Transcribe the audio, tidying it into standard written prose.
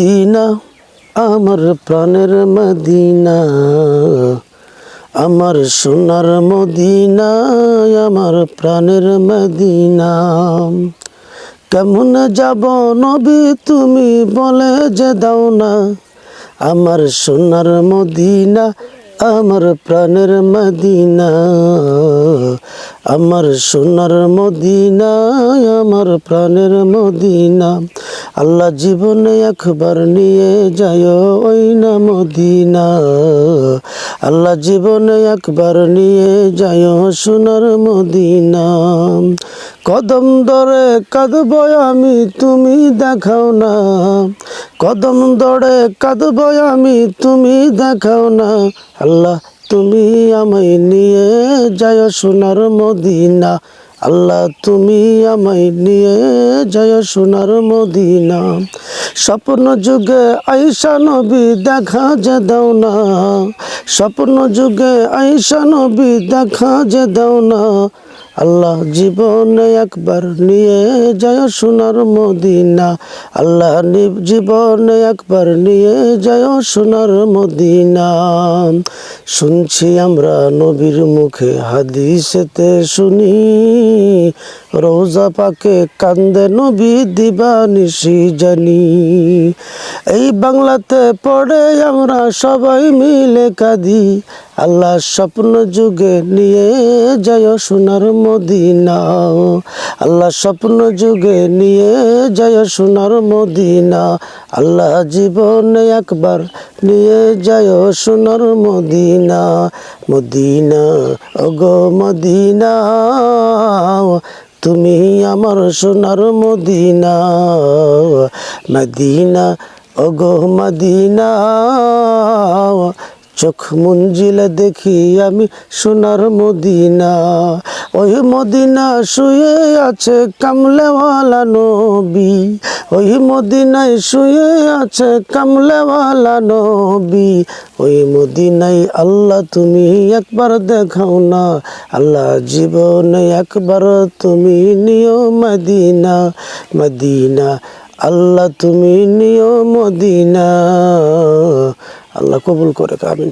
Medina আমার প্রাণের Medina, আমার সোনার মদিনা, আমার প্রাণের মদিনা। কেমন যাব নবী তুমি বলে যে দাও না, আমার সোনার মদিনা, আমার প্রাণের মদিনা, আমার সোনার মদিনা, আমার প্রাণের মদিনা। আল্লাহ জীবনে একবার নিয়ে যায় ওই না মদিনা, আল্লাহ জীবনে একবার নিয়ে যায় সোনার মদিনা। কদম ধরে কাঁদব আমি তুমি দেখাও না, কদম ধরে কাঁদব আমি তুমি দেখাও না। আল্লাহ তুমি আমায় নিয়ে যায় সোনার মদিনা, আল্লাহ তুমি আমায় নিয়ে যায় সোনার মদিনা। স্বপ্ন যুগে আয়েশা নবী দেখা যে দাও না, স্বপ্ন যুগে আয়েশা নবী দেখা যে দাও না। আল্লাহ জীবনে একবার নিয়ে যায় সোনার মদিনা, আল্লাহ জীবনে একবার নিয়ে যায় সোনার মদিনা। শুনছি আমরা নবীর মুখে হাদিসেতে শুনি, রোজা পাকে কান্দে নবী দিবানিশি জানি। এই বাংলাতে পড়ে আমরা সবাই মিলে কাঁদি, আল্লাহ স্বপ্ন যুগে নিয়ে যায় সোনার মদিনা, আল্লাহ স্বপ্ন যুগে নিয়ে যায় সোনার মদিনা। আল্লাহ জীবনে একবার নিয়ে যায় সোনার মদিনা। মদিনা ওগো মদিনা, তুমি আমার সোনার মদিনা। মদিনা ওগো মদিনা, চোখ মুঞ্জিলে দেখি আমি সোনার মদিনা। ওই মদিনা শুয়ে আছে কামলেওয়ালা নবী, ওই মদিনায় শুয়ে আছে কামলেওয়ালা নবী। ওই মদিনায় আল্লাহ তুমি একবার দেখাও না, আল্লাহ জীবনে একবার তুমি নিও মদিনা। মদিনা আল্লাহ তুমি নিও মদিনা। আল্লাহ কবুল করে, আমিন।